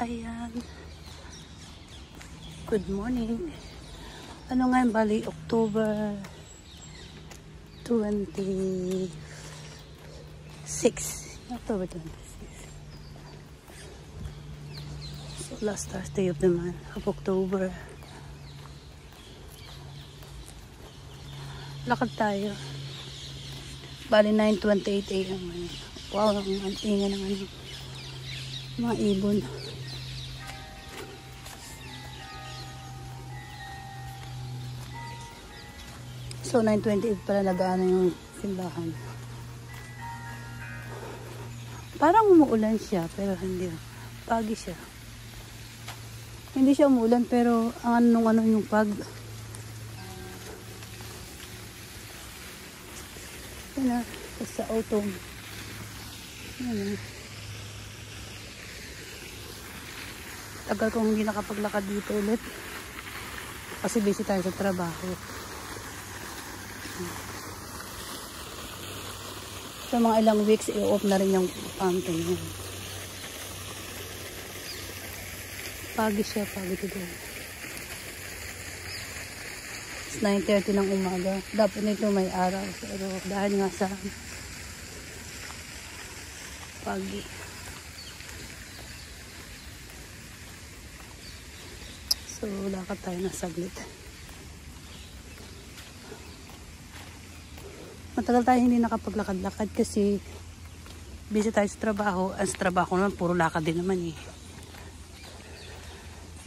Ayan. Good morning. Ano nga yung bali? October 26. October 26. So last Thursday of the month of October. Lakad tayo. Bali 9:28 AM. Wow, ang ingay ng ano. Mga ibon. So 9:28 pala nag-ano yung simbahan. Parang umuulan siya pero hindi. Pagi siya. Hindi siya umuulan pero ang ano yung pag. Yan na, sa autumn. Yan na. Tagal kong hindi nakapaglakad dito ulit. Kasi busy tayo sa trabaho. So mga ilang weeks, i-off na rin yung fountain yan. Pagi siya, pagi today. It's 9:30 ng umaga. Dapat nito may araw. Pero dahil nga sa pagi. So lakad tayo na saglit. Matagal tayo hindi nakapaglakad-lakad kasi busy tayo sa trabaho. Ang sa trabaho naman, puro lakad din naman eh.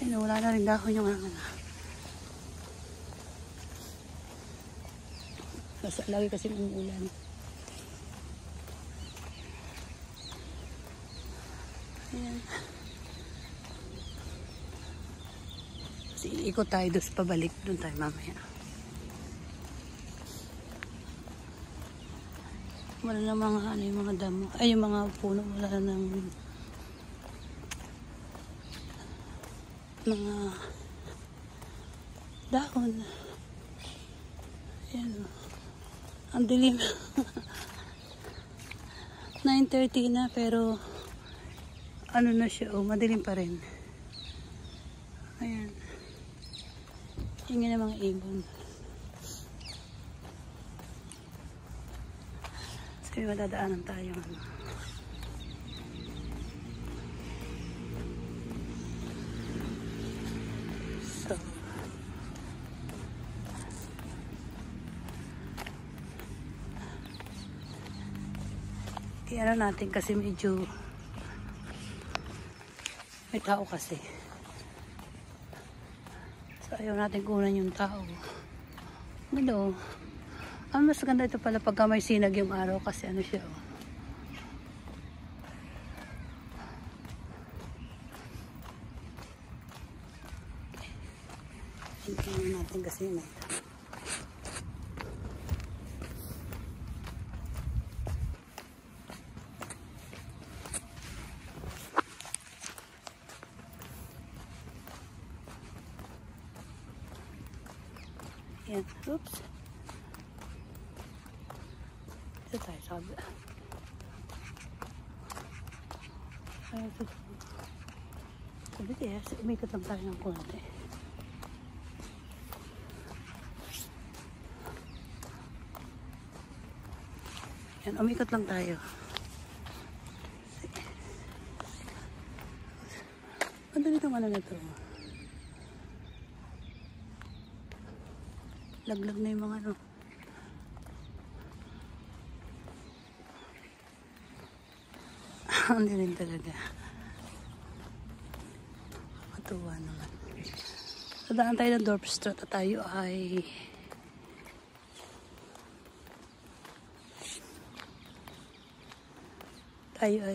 Ayun, wala na rin dahon yung ano. Basta lagi kasi umuulan. Ayan. Kasi ikot tayo doon pabalik. Doon tayo mamaya. Wala na mga ano yung mga damo. Ay yung mga puno wala nang mga dahon. Ayan. Ang dilim. 9:30 na pero ano na siya, oh, madilim pa rin. Ayan. Ingin na mga ibon. Kaya madadaanan tayo. So, kaya natin kasi medyo may tao kasi. So, ayaw natin kunan yung tao. Hello. Ang mas ganda ito pala pagka may sinag yung araw kasi ano siya, oh. Hintayin natin kasi may yan. Oops. Ito tayo sabi. Sabi kaya, umikot lang tayo ng konti. Yan, umikot lang tayo. Ano dito ano na ito? Laglag na yung mga ano. Hindi rin talaga. Matuwa naman. Sadaan tayo ng Dorp Street at tayo ay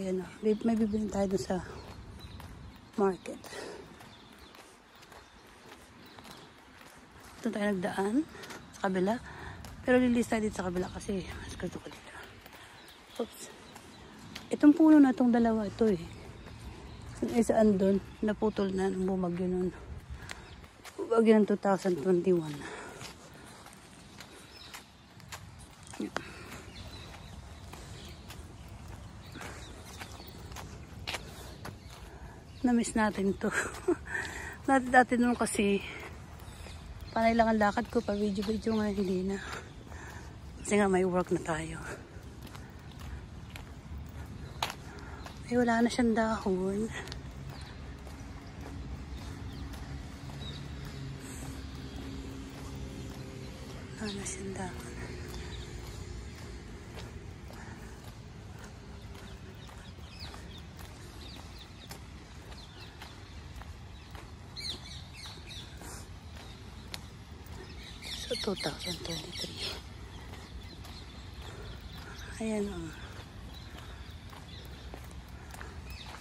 ano, may bibilin tayo dun sa market. Ito tayo nagdaan sa kabila. Pero lilis tayo dito sa kabila kasi mas gusto ko dito. Oops. Itong puno na itong dalawa, ito eh. Yung isa andun, naputol na nung bumagyo nun. Bumagyo ng 2021. Na-miss natin to. Dati nung kasi panay lang ang lakad ko pa video nga hindi na. Kasi nga may work na tayo. Ay wala na siyang dahon. Wala na siyang dahon. So 2023. Ayan o.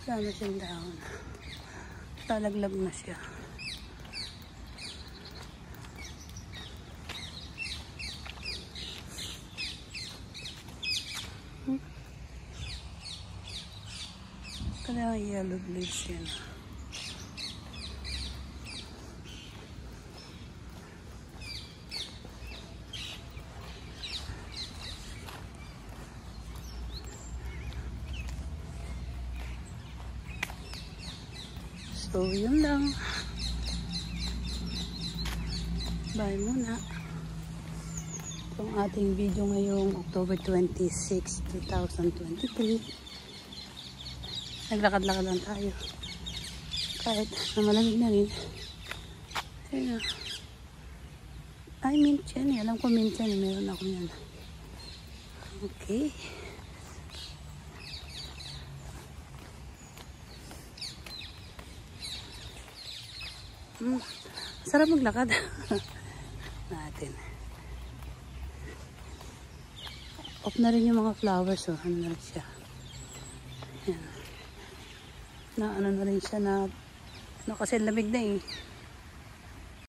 Wala na siyang dahon. Talaglag na siya. Kaya yellow leaves yan. So, yun lang. Bye muna. Itong ating video ngayong October 26, 2023. Naglakad-lakad lang tayo. Kahit na malamig na rin. Ayun. Ay, mint yan. Alam ko mint yan. Meron ako yan. Okay. Sarap maglakad. Natin. Off na rin yung mga flowers. Oh. Ano na rin siya. Ayan. Na ano na rin siya na kasi lamig na eh.